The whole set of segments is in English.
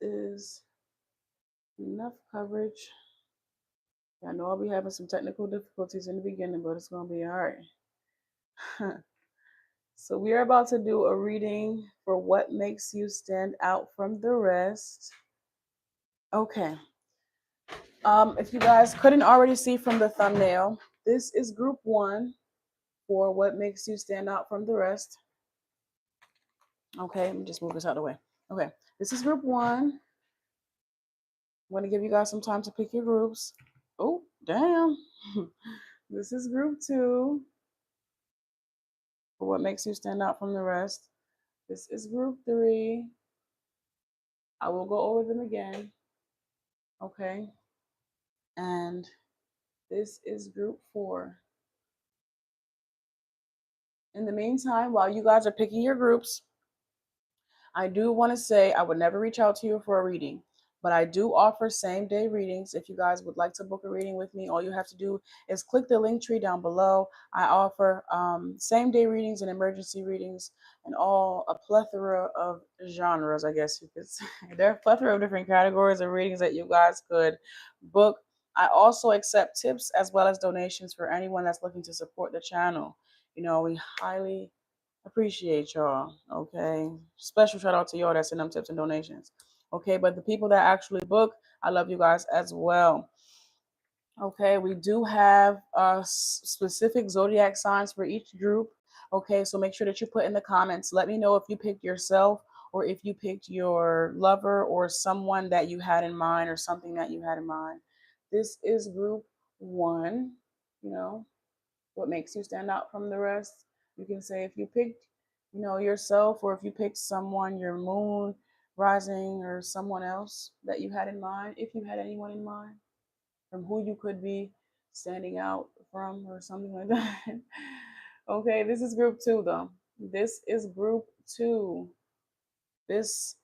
is enough coverage. I know I'll be having some technical difficulties in the beginning, but it's going to be all right. So we are about to do a reading for what makes you stand out from the rest. Okay. If you guys couldn't already see from the thumbnail, this is group 1 for what makes you stand out from the rest. Okay, let me just move this out of the way. Okay, this is group 1. I'm going to give you guys some time to pick your groups. Oh, damn. This is group 2 for what makes you stand out from the rest. This is group 3. I will go over them again. Okay. And this is group 4. In the meantime, while you guys are picking your groups, I do want to say I would never reach out to you for a reading, but I do offer same day readings. If you guys would like to book a reading with me, all you have to do is click the link tree down below. I offer same day readings and emergency readings and a plethora of genres, I guess you could say. There are a plethora of different categories of readings that you guys could book. I also accept tips as well as donations for anyone that's looking to support the channel. You know, we highly appreciate y'all. Okay. Special shout out to y'all that send them tips and donations. Okay. But the people that actually book, I love you guys as well. Okay. We do have specific zodiac signs for each group. Okay. So make sure that you put in the comments. Let me know if you picked yourself or if you picked your lover or someone that you had in mind or something that you had in mind. This is group 1. You know, what makes you stand out from the rest. You can say if you picked, yourself, or if you picked someone, your moon, rising, or someone else that you had in mind, if you had anyone in mind, from who you could be standing out from, or something like that. Okay, this is group 2, though. This is group 2. This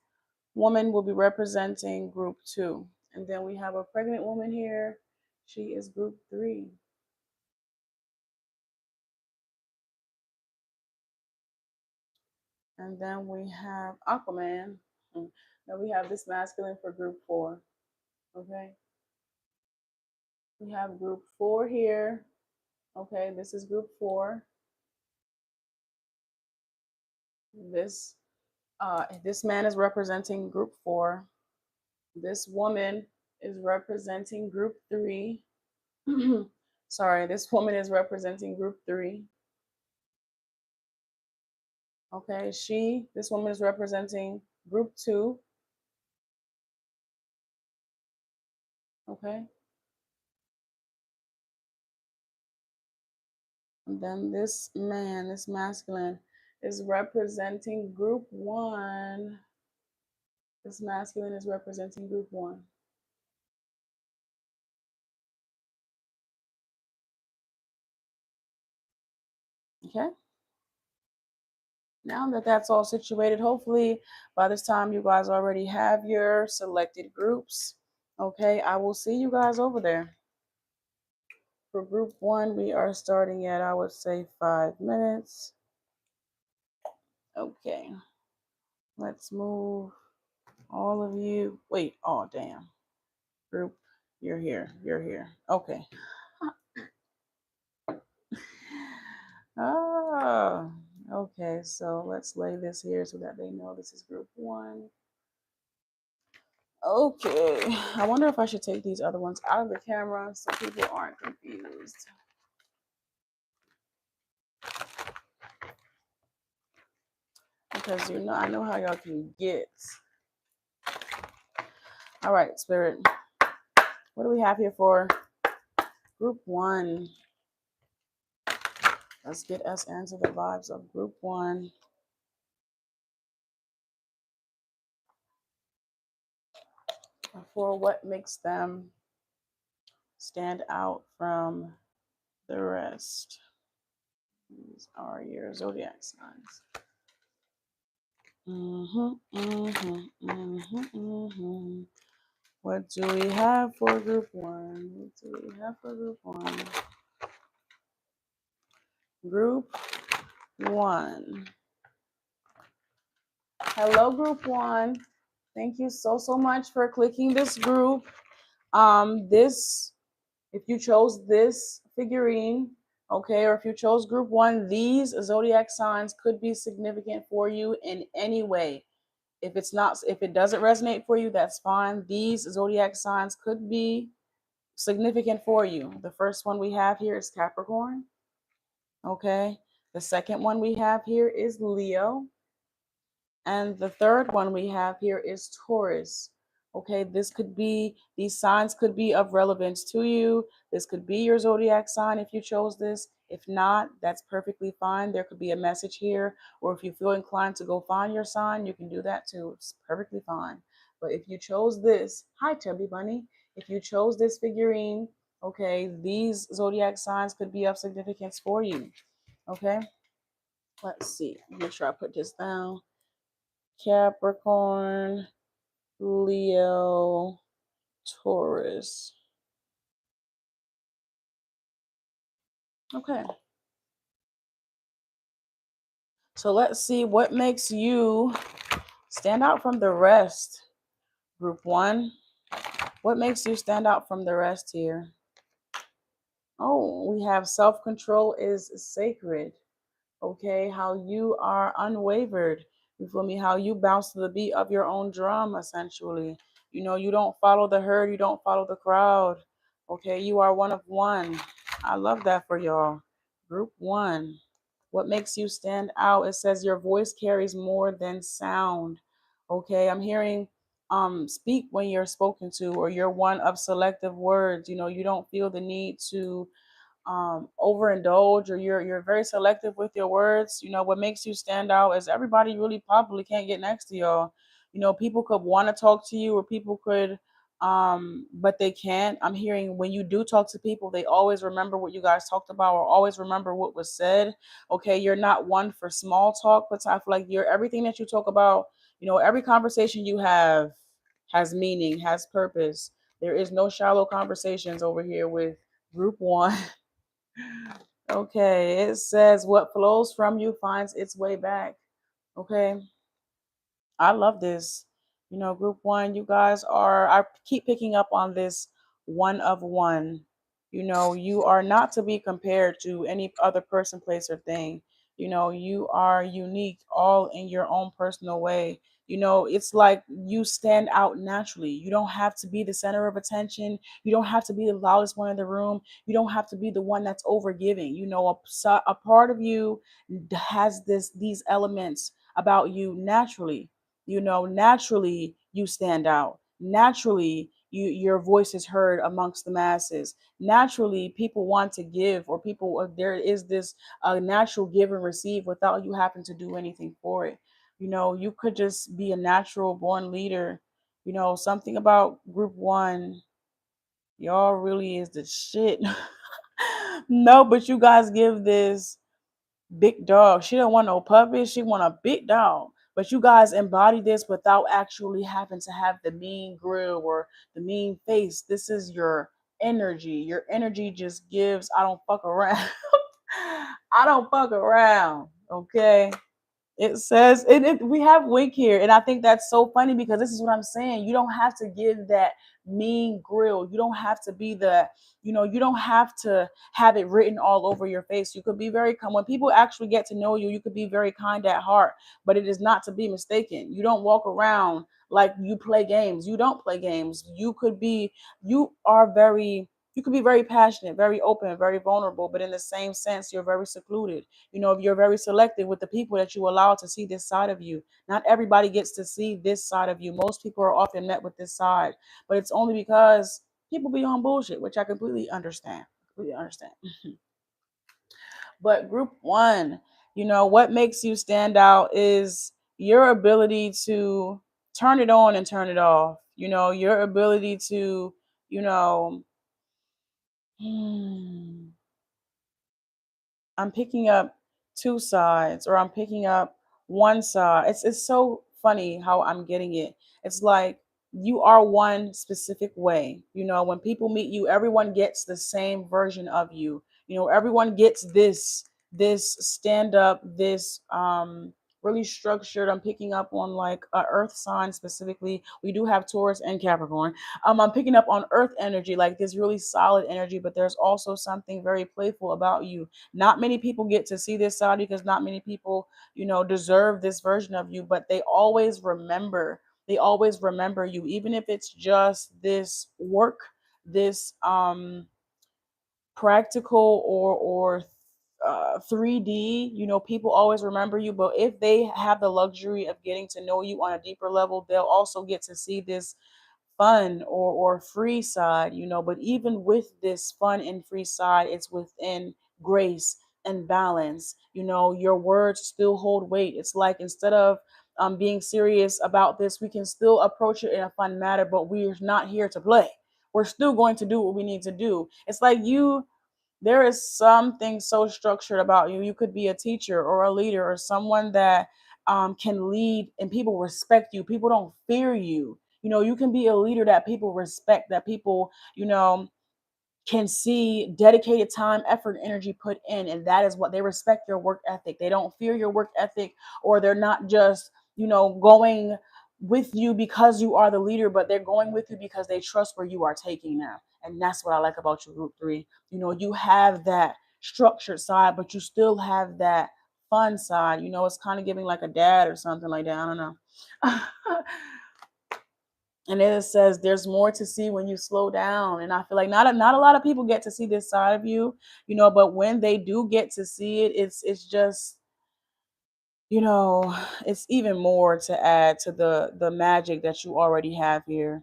woman will be representing group 2. And then we have a pregnant woman here. She is group 3. And then we have Aquaman. Then we have this masculine for group 4. Okay. We have group 4 here. Okay, this is group 4. This this man is representing group 4. This woman is representing group 3. Sorry, this woman is representing group 3. Okay, this woman is representing group 2. Okay. And then this man, this masculine, is representing group 1. This masculine is representing group 1. Okay. Now that that's all situated, hopefully by this time you guys already have your selected groups. Okay, I will see you guys over there. For group 1, we are starting at, I would say, 5 minutes. Okay. Let's move all of you. Wait, oh, damn. Group, you're here. You're here. Okay. Oh, okay. So let's lay this here so that they know this is group 1. Okay. I wonder if I should take these other ones out of the camera so people aren't confused. Because I know how y'all can get. All right, Spirit. What do we have here for group 1? Let's get us into the vibes of group 1. For what makes them stand out from the rest. These are your zodiac signs. What do we have for group 1? What do we have for group 1? Group 1. Hello, group 1. Thank you so much for clicking this group. This, if you chose this figurine, okay, or if you chose group one, these zodiac signs could be significant for you in any way. If it's not, if it doesn't resonate for you, that's fine. These zodiac signs could be significant for you. The first one we have here is Capricorn. Okay. The second one we have here is Leo. And the third one we have here is Taurus. Okay, this could be, these signs could be of relevance to you. This could be your zodiac sign if you chose this. If not, that's perfectly fine. There could be a message here, or if you feel inclined to go find your sign, you can do that too. It's perfectly fine. But if you chose this, hi, Chubby Bunny. If you chose this figurine, okay, these zodiac signs could be of significance for you. Okay, let's see. Make sure I put this down. Capricorn, Leo, Taurus. Okay. So let's see what makes you stand out from the rest. Group one. What makes you stand out from the rest here? Oh, we have self-control is sacred. Okay, how you are unwavered. You feel me? How you bounce to the beat of your own drum, essentially. You know, you don't follow the herd, you don't follow the crowd. Okay, you are one of one. I love that for y'all. Group one. What makes you stand out? It says your voice carries more than sound. Okay, I'm hearing speak when you're spoken to, or you're one of selective words. You know, you don't feel the need to overindulge, or you're very selective with your words. You know, what makes you stand out is everybody really probably can't get next to y'all. You know, people could want to talk to you, or people could but they can't. I'm hearing when you do talk to people, they always remember what you guys talked about, or always remember what was said. Okay, you're not one for small talk, but I feel like you're everything that you talk about. You know, every conversation you have has meaning, has purpose. There is no shallow conversations over here with group one. Okay, it says what flows from you finds its way back. Okay, I love this. You know, group one, you guys are, I keep picking up on this one of one. You know, you are not to be compared to any other person, place, or thing. You know, you are unique all in your own personal way. You know, it's like you stand out naturally. You don't have to be the center of attention. You don't have to be the loudest one in the room. You don't have to be the one that's over giving. You know, a part of you has these elements about you naturally. You know, naturally you stand out. Naturally your voice is heard amongst the masses. Naturally people want to give, or people, there is this natural give and receive without you having to do anything for it. You know, you could just be a natural born leader. You know, something about group one, y'all really is the shit. No, but you guys give this big dog. She don't want no puppy. She want a big dog. But you guys embody this without actually having to have the mean grill or the mean face. This is your energy. Your energy just gives, I don't fuck around. I don't fuck around. Okay. It says, we have Wink here, and I think that's so funny because this is what I'm saying. You don't have to give that mean grill. You don't have to be the, you know, you don't have to have it written all over your face. You could be very kind. When people actually get to know you, you could be very kind at heart, but it is not to be mistaken. You don't walk around like you play games. You don't play games. You are very, you could be very passionate, very open, very vulnerable, but in the same sense, you're very secluded. You know, you're very selective with the people that you allow to see this side of you. Not everybody gets to see this side of you. Most people are often met with this side, but it's only because people be on bullshit, which I completely understand. Completely understand. But group one, you know, what makes you stand out is your ability to turn it on and turn it off. You know, your ability to, you know, I'm picking up two sides, or I'm picking up one side. It's so funny how I'm getting it. It's like you are one specific way. You know, when people meet you, everyone gets the same version of you. You know, everyone gets this stand up, this really structured. I'm picking up on like a earth sign specifically. We do have Taurus and Capricorn. I'm picking up on earth energy, like this really solid energy, but there's also something very playful about you. Not many people get to see this side because not many people, deserve this version of you, but they always remember you, even if it's just this work, this practical or 3D. People always remember you, but if they have the luxury of getting to know you on a deeper level, they'll also get to see this fun or free side. But even with this fun and free side, it's within grace and balance. Your words still hold weight. It's like, instead of being serious about this, we can still approach it in a fun manner, but we're not here to play. We're still going to do what we need to do. It's like there is something so structured about you. You could be a teacher or a leader or someone that can lead, and people respect you. People don't fear you. You can be a leader that people respect, that people, can see dedicated time, effort, energy put in, and that is what they respect. Your work ethic. They don't fear your work ethic, or they're not just going with you because you are the leader, but they're going with you because they trust where you are taking them. And that's what I like about your group 3. You have that structured side, but you still have that fun side. It's kind of giving like a dad or something like that. I don't know. And then it says there's more to see when you slow down. And I feel like not a lot of people get to see this side of you, but when they do get to see it, it's just, you know it's even more to add to the magic that you already have here.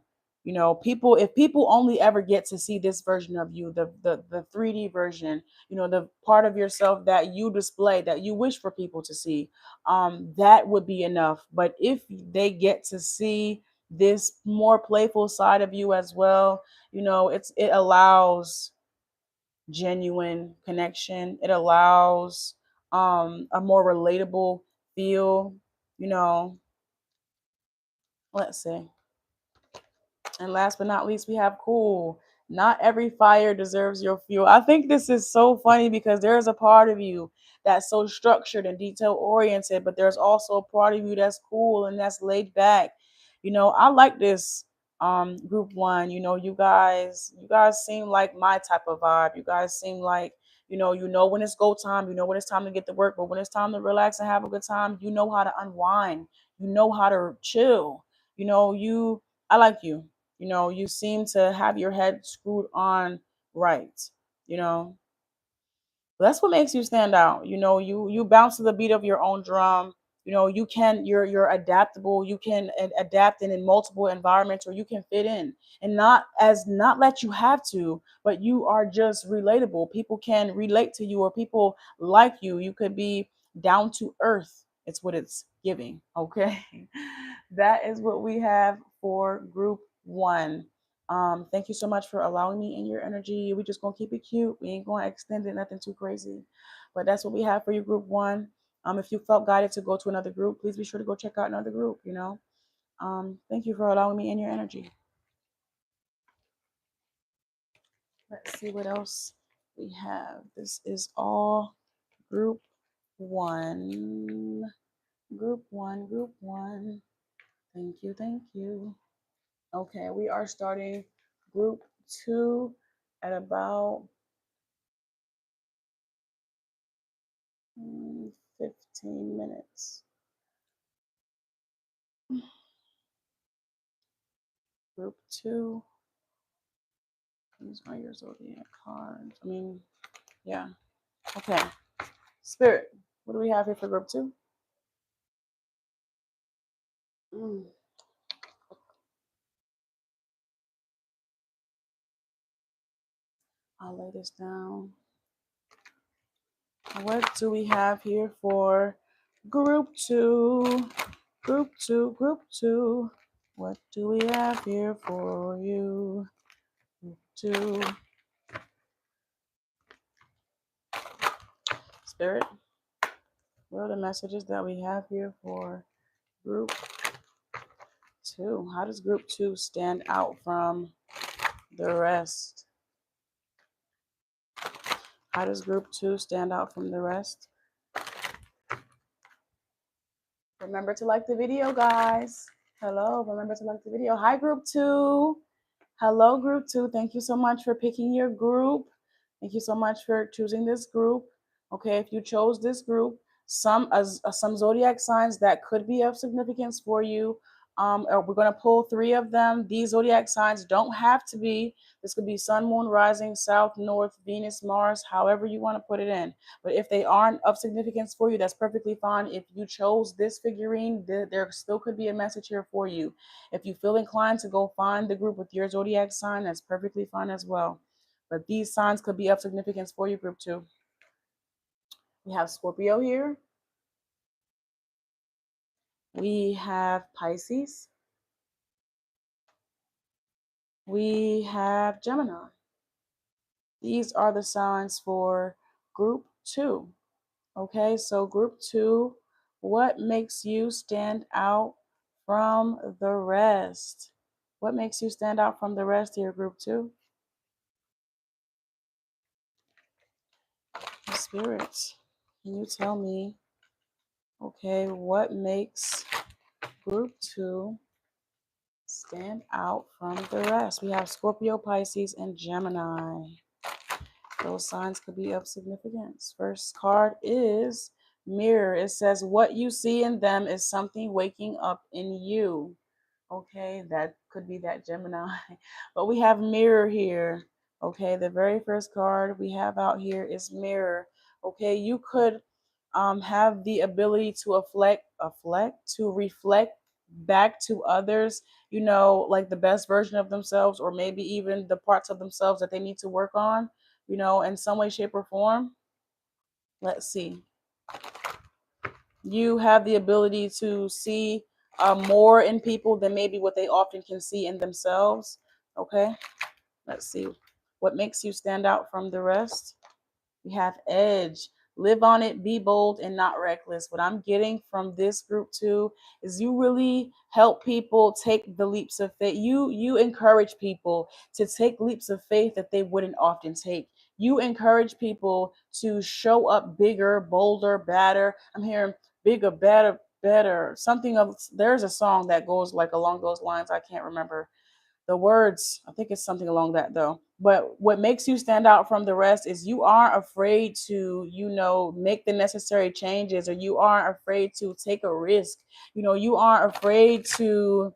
People, if people only ever get to see this version of you, the 3D version, the part of yourself that you display, that you wish for people to see, that would be enough. But if they get to see this more playful side of you as well, it allows genuine connection. It allows a more relatable feel, you know. Let's see. And last but not least, we have cool. Not every fire deserves your fuel. I think this is so funny because there is a part of you that's so structured and detail oriented, but there's also a part of you that's cool and that's laid back. I like this group 1. You guys seem like my type of vibe. You guys seem like, when it's go time, when it's time to get to work, but when it's time to relax and have a good time, you know how to unwind, you know how to chill. You I like you. You seem to have your head screwed on right. You know, that's what makes you stand out. You bounce to the beat of your own drum. You're adaptable. You can adapt in multiple environments, or you can fit in, and not that you have to, but you are just relatable. People can relate to you, or people like you. You could be down to earth. It's what it's giving. Okay. That is what we have for group 1. Thank you so much for allowing me in your energy. We just gonna keep it cute. We ain't gonna extend it, nothing too crazy. But that's what we have for you, group 1. If you felt guided to go to another group, please be sure to go check out another group. Thank you for allowing me in your energy. Let's see what else we have. This is all group 1. Group 1, group 1. Thank you, thank you. Okay, we are starting group 2 at about 15 minutes. Group 2. These are your zodiac cards. Yeah. Okay. Spirit, what do we have here for group 2? Mm. I'll lay this down. What do we have here for group 2? Group 2, group 2. What do we have here for you? Group 2. Spirit, what are the messages that we have here for group 2? How does group 2 stand out from the rest? How does group 2 stand out from the rest? Remember to like the video, guys. Hello, remember to like the video. Hi, group 2. Hello, group 2. Thank you so much for picking your group. Thank you so much for choosing this group. Okay, if you chose this group, some zodiac signs that could be of significance for you. We're going to pull 3 of them. These zodiac signs don't have to be. This could be sun, moon, rising, south, north, Venus, Mars, however you want to put it in. But if they aren't of significance for you, that's perfectly fine. If you chose this figurine, there still could be a message here for you. If you feel inclined to go find the group with your zodiac sign, that's perfectly fine as well. But these signs could be of significance for you, group 2. We have Scorpio here. We have Pisces. We have Gemini. These are the signs for group 2. Okay, so group 2, what makes you stand out from the rest? What makes you stand out from the rest here, group 2? Spirits, can you tell me, okay, what makes group 2 stand out from the rest? We have Scorpio, Pisces, and Gemini. Those signs could be of significance. First card is Mirror. It says, what you see in them is something waking up in you. Okay, that could be that Gemini. But we have Mirror here. Okay, the very first card we have out here is Mirror. Okay, you could have the ability to reflect back to others, like the best version of themselves, or maybe even the parts of themselves that they need to work on, in some way, shape, or form. Let's see. You have the ability to see more in people than maybe what they often can see in themselves. Okay, let's see. What makes you stand out from the rest? We have Edge. Live on it, be bold, and not reckless. What I'm getting from this group 2 is you really help people take the leaps of faith. You encourage people to take leaps of faith that they wouldn't often take. You encourage people to show up bigger, bolder, badder. I'm hearing bigger, better. There's a song that goes like along those lines. I can't remember the words. I think it's something along that though. But what makes you stand out from the rest is you aren't afraid to, make the necessary changes, or you aren't afraid to take a risk. You aren't afraid to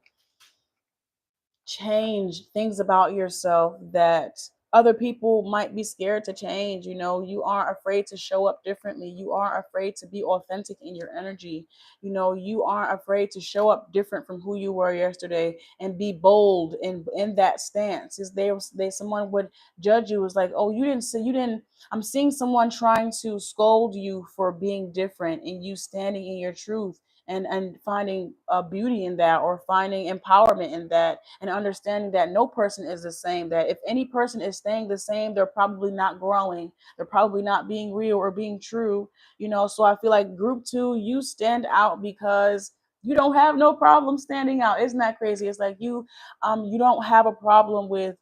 change things about yourself that other people might be scared to change. You aren't afraid to show up differently. You aren't afraid to be authentic in your energy. You aren't afraid to show up different from who you were yesterday and be bold in that stance. Is there someone would judge you, as like, oh, you didn't I'm seeing someone trying to scold you for being different, and you standing in your truth and finding beauty in that, or finding empowerment in that, and understanding that no person is the same, that if any person is staying the same, they're probably not growing, they're probably not being real or being true. So I feel like group 2, you stand out because you don't have no problem standing out. Isn't that crazy? It's like you don't have a problem with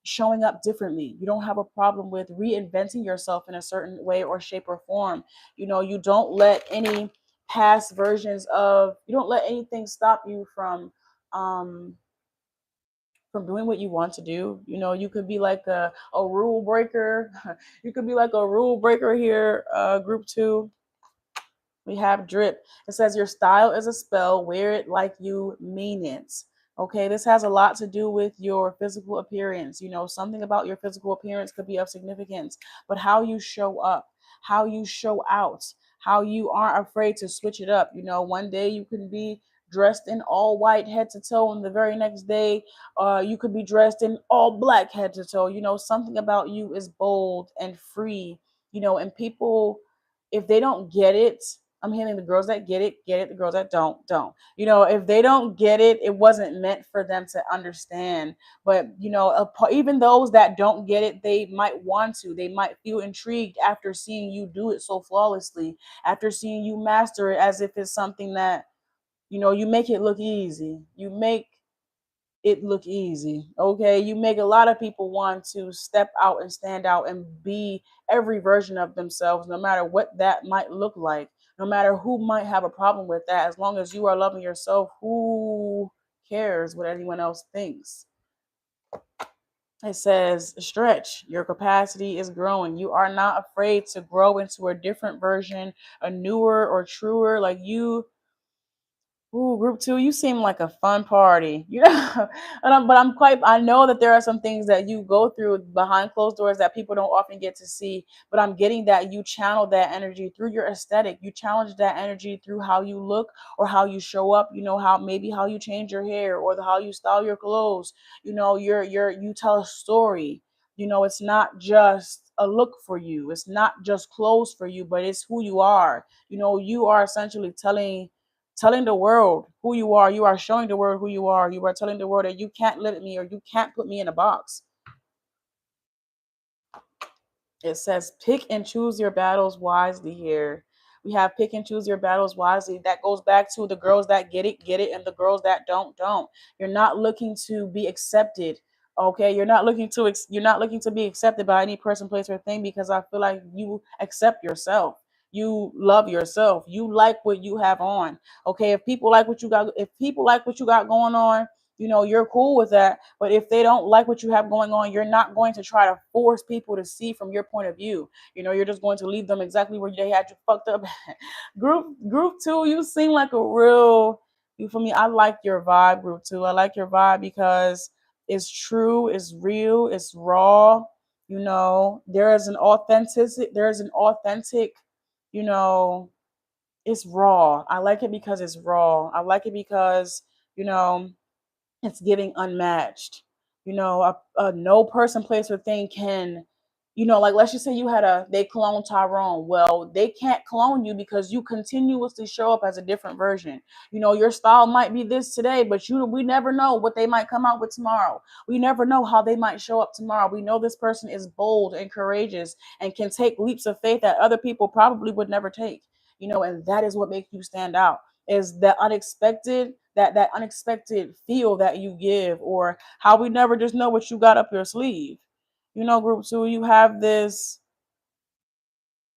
showing up differently. You don't have a problem with reinventing yourself in a certain way or shape or form. You don't let any past versions of you don't let anything stop you from doing what you want to do. You could be like a rule breaker. You could be like a rule breaker here, group 2. We have Drip. It says your style is a spell. Wear it like you mean it. Okay, this has a lot to do with your physical appearance. Something about your physical appearance could be of significance, but how you show up, how you show out, how you aren't afraid to switch it up. One day you can be dressed in all white head to toe, and the very next day you could be dressed in all black head to toe. Something about you is bold and free. And people, if they don't get it, I'm hearing the girls that get it, the girls that don't. If they don't get it, it wasn't meant for them to understand. But, even those that don't get it, they might want to. They might feel intrigued after seeing you do it so flawlessly, after seeing you master it as if it's something that, you make it look easy. You make it look easy. Okay, you make a lot of people want to step out and stand out and be every version of themselves, no matter what that might look like, No matter who might have a problem with that, as long as you are loving yourself, who cares what anyone else thinks? It says, stretch. Your capacity is growing. You are not afraid to grow into a different version, a newer or truer. Like you, ooh, group two, you seem like a fun party. You know, but I know that there are some things that you go through behind closed doors that people don't often get to see. But I'm getting that you channel that energy through your aesthetic. You challenge that energy through how you look or how you show up. You know, how you change your hair or how you style your clothes. You know, you tell a story. You know, it's not just a look for you. It's not just clothes for you, but it's who you are. You know, you are essentially telling the world who you are. You are showing the world who you are. You are telling the world that you can't limit me or you can't put me in a box. It says pick and choose your battles wisely here. We have pick and choose your battles wisely. That goes back to the girls that get it, and the girls that don't. You're not looking to be accepted. Okay, you're not looking to be accepted by any person, place, or thing, because I feel like you accept yourself. You love yourself. You like what you have on. Okay, if people like what you got going on, you know, you're cool with that. But if they don't like what you have going on, you're not going to try to force people to see from your point of view. You know, you're just going to leave them exactly where they had you fucked up. Group two, you seem like a real, you for me, I like your vibe, group two. I like your vibe because it's true, it's real, it's raw. You know, there is an authentic, you know, it's raw. I like it because it's raw. I like it because, you know, it's giving unmatched. You know, a no person, place, or thing can, you know, like let's just say they clone Tyrone. Well, they can't clone you because you continuously show up as a different version. You know, your style might be this today, but we never know what they might come out with tomorrow. We never know how they might show up tomorrow. We know this person is bold and courageous and can take leaps of faith that other people probably would never take. You know, and that is what makes you stand out, is that unexpected feel that you give, or how we never just know what you got up your sleeve. You know, group two, you have this,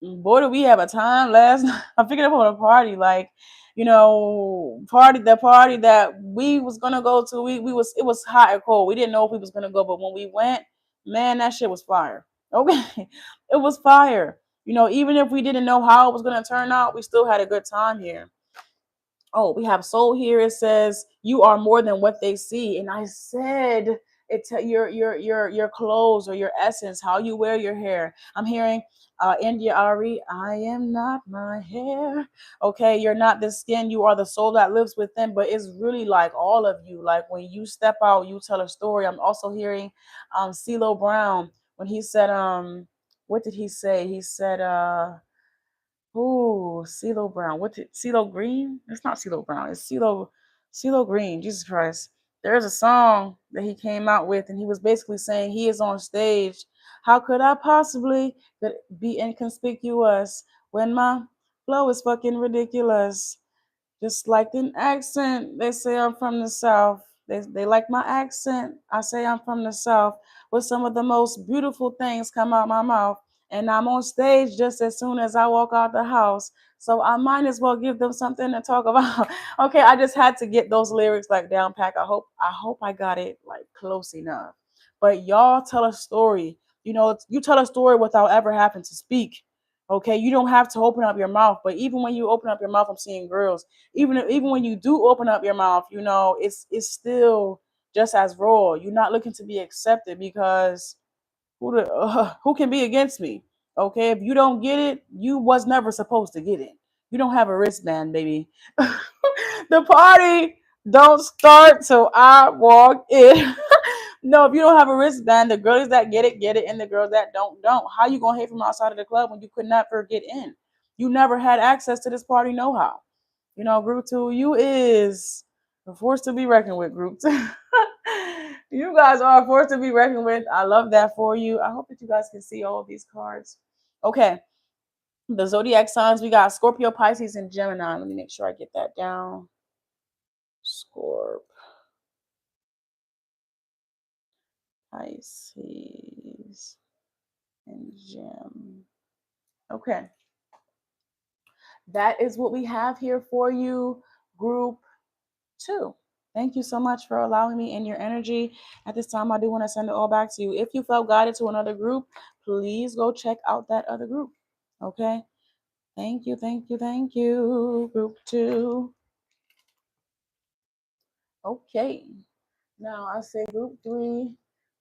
boy, do we have a time last night. I'm picking up on a party, like, you know, the party that we was gonna go to. We was It was hot and cold. We didn't know if we was gonna go, but when we went, man, that shit was fire. Okay, it was fire. You know, even if we didn't know how it was gonna turn out, we still had a good time here. Oh, we have soul here. It says you are more than what they see. And I said your clothes or your essence, how you wear your hair. I'm hearing India Ari, I am not my hair. Okay, you're not the skin, you are the soul that lives within. But it's really like all of you. Like when you step out, you tell a story. I'm also hearing CeeLo Brown when he said what did he say? He said oh, CeeLo Brown. What did CeeLo Green? It's not CeeLo Brown. It's CeeLo Green. Jesus Christ. There's a song that he came out with, and he was basically saying he is on stage. How could I possibly be inconspicuous when my flow is fucking ridiculous? Just like an accent, they say I'm from the South. They like my accent. I say I'm from the South. With some of the most beautiful things come out my mouth. And I'm on stage just as soon as I walk out the house. So I might as well give them something to talk about. Okay, I just had to get those lyrics like down pack. I hope I got it like close enough. But y'all tell a story. You know, you tell a story without ever having to speak. Okay, you don't have to open up your mouth. But even when you open up your mouth, I'm seeing girls, even when you do open up your mouth, you know, it's still just as raw. You're not looking to be accepted because who can be against me? Okay, if you don't get it, you was never supposed to get it. You don't have a wristband, baby. The party don't start till I walk in. No, if you don't have a wristband, the girls that get it, and the girls that don't. How you gonna hate from outside of the club when you could never get in? You never had access to this party, know how? You know, group two, you is a force to be reckoned with, group two. You guys are a force to be reckoned with. I love that for you. I hope that you guys can see all of these cards. Okay. The zodiac signs, we got Scorpio, Pisces, and Gemini. Let me make sure I get that down. Scorp, Pisces, and Gem. Okay. that is what we have here for you, group 2. Thank you so much for allowing me in your energy. At this time, I do want to send it all back to you. If you felt guided to another group, please go check out that other group. Okay? Thank you, thank you, thank you, group 2. Okay. Now, I say group 3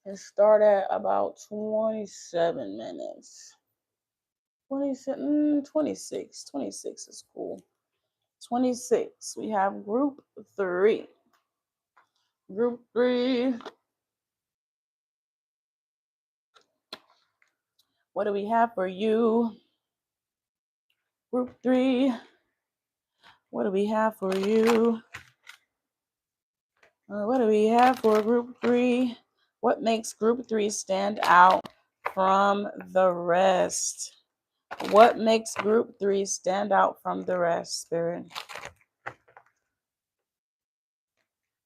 can start at about 27 minutes. 27, 26. 26 is cool. 26. We have group 3. Group 3. What do we have for you? Group 3. What do we have for you? What do we have for group 3? What makes group 3 stand out from the rest? What makes group 3 stand out from the rest, Spirit?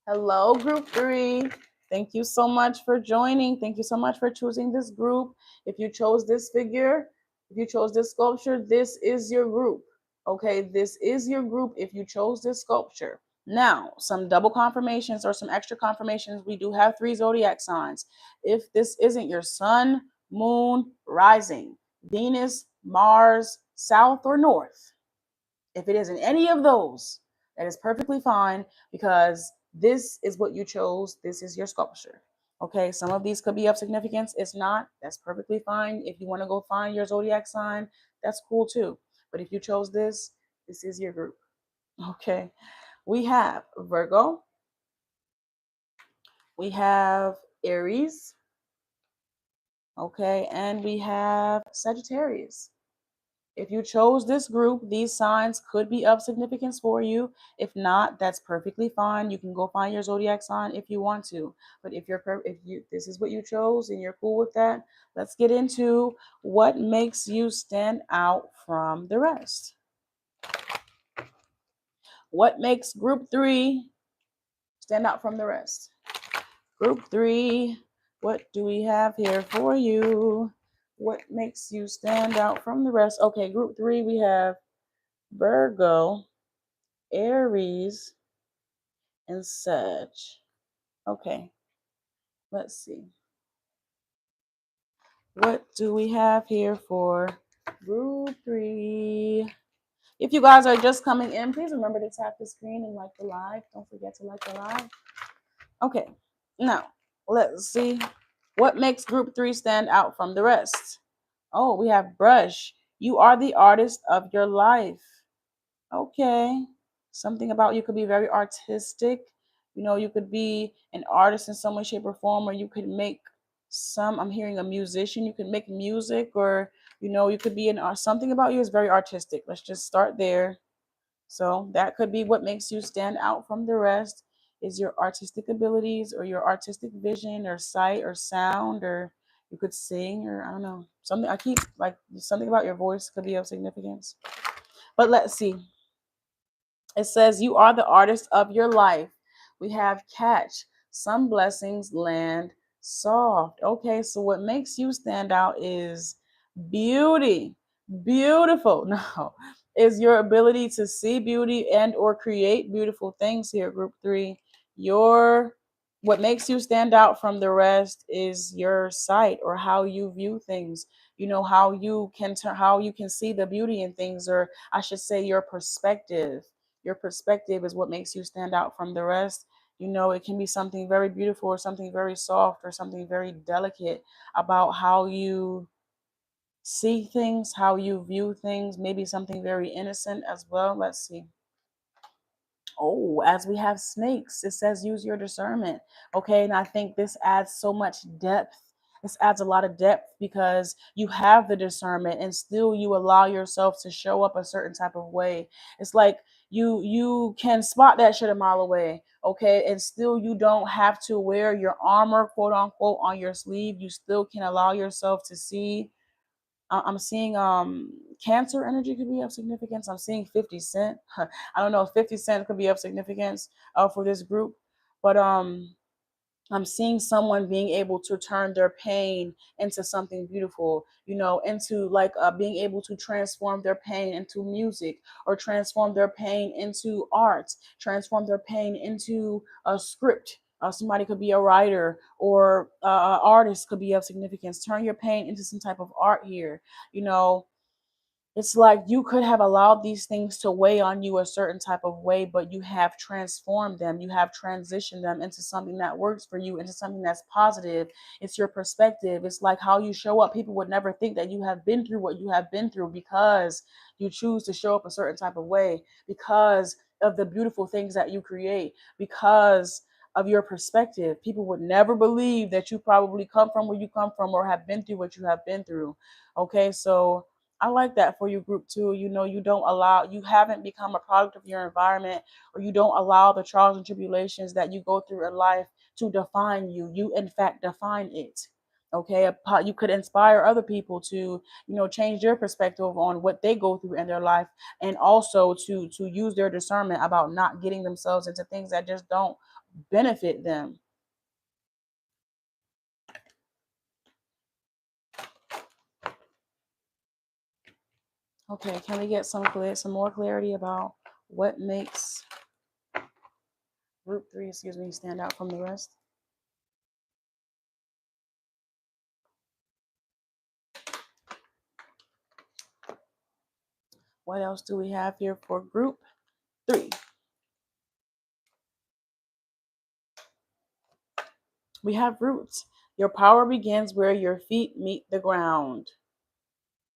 Hello, group 3. Thank you so much for joining. Thank you so much for choosing this group. If you chose this figure, if you chose this sculpture, this is your group. Okay, this is your group if you chose this sculpture. Now, some double confirmations or some extra confirmations. We do have 3 zodiac signs. If this isn't your sun, moon, rising, Venus, Mars, south, or north, if it isn't any of those, that is perfectly fine because this is what you chose. This is your sculpture. Okay, some of these could be of significance. It's not. That's perfectly fine. If you want to go find your zodiac sign, that's cool too. But if you chose this, this is your group. Okay, we have Virgo, we have Aries, okay, and we have Sagittarius. If you chose this group, these signs could be of significance for you. If not, that's perfectly fine. You can go find your zodiac sign if you want to. But if this is what you chose and you're cool with that, let's get into what makes you stand out from the rest. What makes group 3 stand out from the rest? Group 3, what do we have here for you? What makes you stand out from the rest? Okay, group 3, we have Virgo, Aries, and Sag. Okay, let's see. What do we have here for group 3? If you guys are just coming in, please remember to tap the screen and like the live. Don't forget to like the live. Okay, now let's see. What makes group 3 stand out from the rest? Oh, we have Brush. You are the artist of your life. Okay. Something about you could be very artistic. You know, you could be an artist in some way, shape, or form, or you could make I'm hearing a musician, you could make music, or, you know, you could be an art. Something about you is very artistic. Let's just start there. So that could be what makes you stand out from the rest is your artistic abilities or your artistic vision or sight or sound, or you could sing, or I don't know. Something I keep like something about your voice could be of significance. But let's see. It says, you are the artist of your life. We have catch. Some blessings land soft. Okay, so what makes you stand out is beauty. Beautiful. No, is your ability to see beauty and or create beautiful things here, group 3. Your what makes you stand out from the rest is your sight or how you view things. You know, how you can see the beauty in things, or I should say your perspective. Your perspective is what makes you stand out from the rest. You know, it can be something very beautiful or something very soft or something very delicate about how you see things, how you view things, maybe something very innocent as well. Let's see. Oh, as we have snakes, it says use your discernment. Okay, and I think this adds so much depth. This adds a lot of depth because you have the discernment and still you allow yourself to show up a certain type of way. It's like you can spot that shit a mile away, okay, and still you don't have to wear your armor, quote unquote, on your sleeve. You still can allow yourself to see. I'm seeing cancer energy could be of significance. I'm seeing 50 Cent. I don't know if 50 Cent could be of significance for this group, but I'm seeing someone being able to turn their pain into something beautiful, into like being able to transform their pain into music, or transform their pain into art, transform their pain into a script. Somebody could be a writer, or an artist could be of significance. Turn your pain into some type of art here. You know, it's like you could have allowed these things to weigh on you a certain type of way, but you have transformed them. You have transitioned them into something that works for you, into something that's positive. It's your perspective. It's like how you show up. People would never think that you have been through what you have been through because you choose to show up a certain type of way, because of the beautiful things that you create, because of your perspective. People would never believe that you probably come from where you come from, or have been through what you have been through. Okay, so I like that for you, group two. You haven't become a product of your environment, or you don't allow the trials and tribulations that you go through in life to define you. You, in fact, define it. Okay, you could inspire other people to, change their perspective on what they go through in their life, and also to use their discernment about not getting themselves into things that just don't benefit them. Okay, can we get some more clarity about what makes group three, stand out from the rest? What else do we have here for group three? We have roots. Your power begins where your feet meet the ground.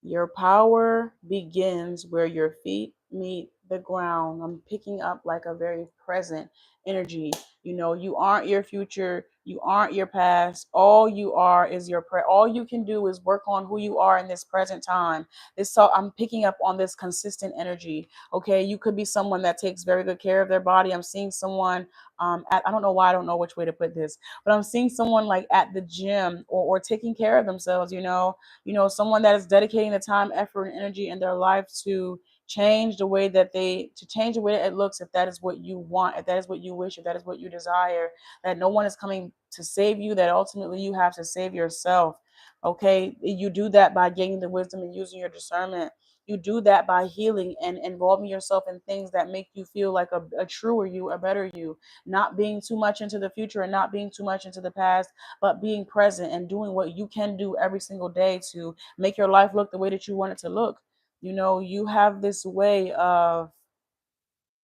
Your power begins where your feet meet the ground. I'm picking up like a very present energy. You aren't your future. You aren't your past. All you are is all you can do is work on who you are in this present time. So I'm picking up on this consistent energy. Okay. You could be someone that takes very good care of their body. I'm seeing someone I don't know why, I don't know which way to put this, but I'm seeing someone like at the gym, or taking care of themselves, someone that is dedicating the time, effort, and energy in their life to change the way that it looks. If that is what you want, if that is what you wish, if that is what you desire, that no one is coming to save you, that ultimately you have to save yourself. Okay, you do that by gaining the wisdom and using your discernment. You do that by healing and involving yourself in things that make you feel like a truer you, a better you, not being too much into the future and not being too much into the past, but being present and doing what you can do every single day to make your life look the way that you want it to look. You have this way of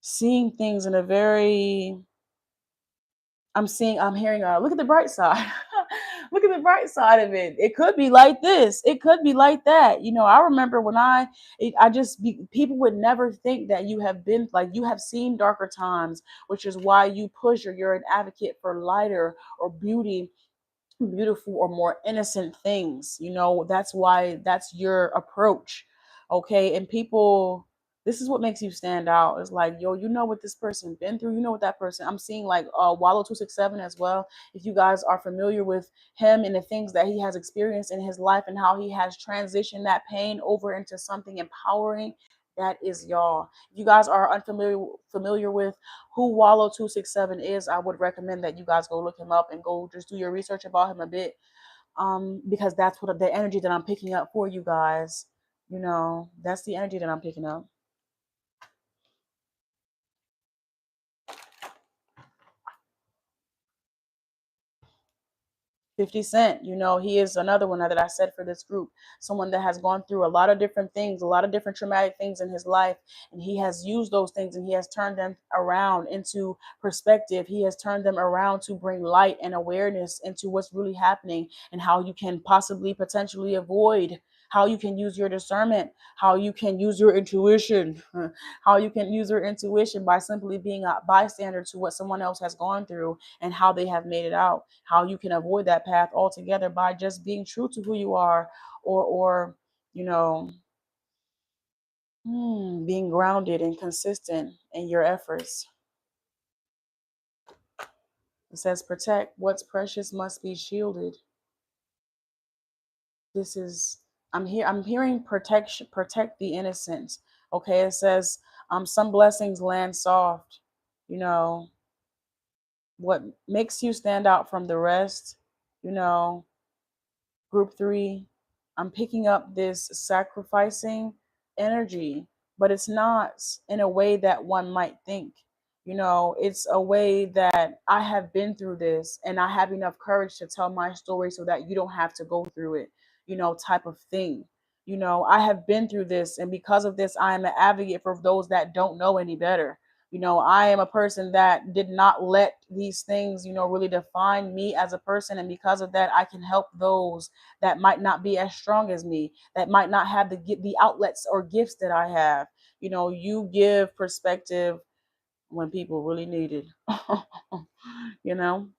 seeing things in a very, I'm hearing, look at the bright side. Look at the bright side of it. It could be like this. It could be like that. I remember when people would never think that you have been, like, you have seen darker times, which is why you push, or you're an advocate for lighter or beautiful or more innocent things. That's why that's your approach. Okay, and people, this is what makes you stand out. It's like, yo, you know what this person been through, you know what that person, I'm seeing like Wallow 267 as well. If you guys are familiar with him and the things that he has experienced in his life, and how he has transitioned that pain over into something empowering, that is y'all. If you guys are unfamiliar with who Wallow 267 is, I would recommend that you guys go look him up and go just do your research about him a bit. Because that's what the energy that I'm picking up for you guys. That's the energy that I'm picking up. 50 Cent, he is another one that I said for this group. Someone that has gone through a lot of different things, a lot of different traumatic things in his life. And he has used those things and he has turned them around into perspective. He has turned them around to bring light and awareness into what's really happening, and how you can possibly potentially avoid, how you can use your discernment, how you can use your intuition, how you can use your intuition by simply being a bystander to what someone else has gone through and how they have made it out, how you can avoid that path altogether by just being true to who you are, or you know being grounded and consistent in your efforts. It says, protect what's precious must be shielded. This is, I'm hearing protection, protect the innocent. Okay, it says some blessings land soft, you know what makes you stand out from the rest, you know, group three, I'm picking up this sacrificing energy, but it's not in a way that one might think. It's a way that I have been through this and I have enough courage to tell my story so that you don't have to go through it, type of thing. I have been through this, and because of this, I am an advocate for those that don't know any better. I am a person that did not let these things, really define me as a person. And because of that, I can help those that might not be as strong as me, that might not have the outlets or gifts that I have. You give perspective when people really need it. you know,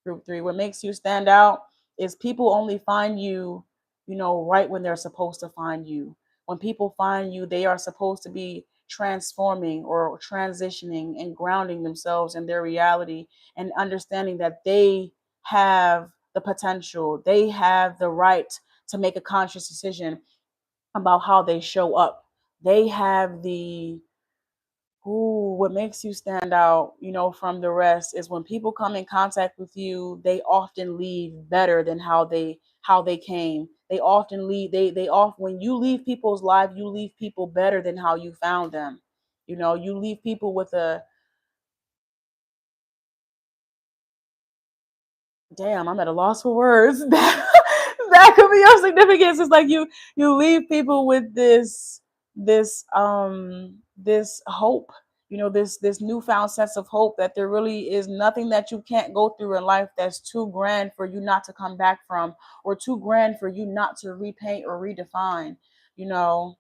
Group three, what makes you stand out is people only find you, right when they're supposed to find you. When people find you, they are supposed to be transforming or transitioning and grounding themselves in their reality and understanding that they have the potential, they have the right to make a conscious decision about how they show up. They have the what makes you stand out, from the rest is when people come in contact with you, they often leave better than how they came. They often leave they off when you leave people's life, you leave people better than how you found them. You leave people with a damn, I'm at a loss for words. That could be your significance. It's like you leave people with this hope, this newfound sense of hope that there really is nothing that you can't go through in life that's too grand for you not to come back from, or too grand for you not to repaint or redefine, you know.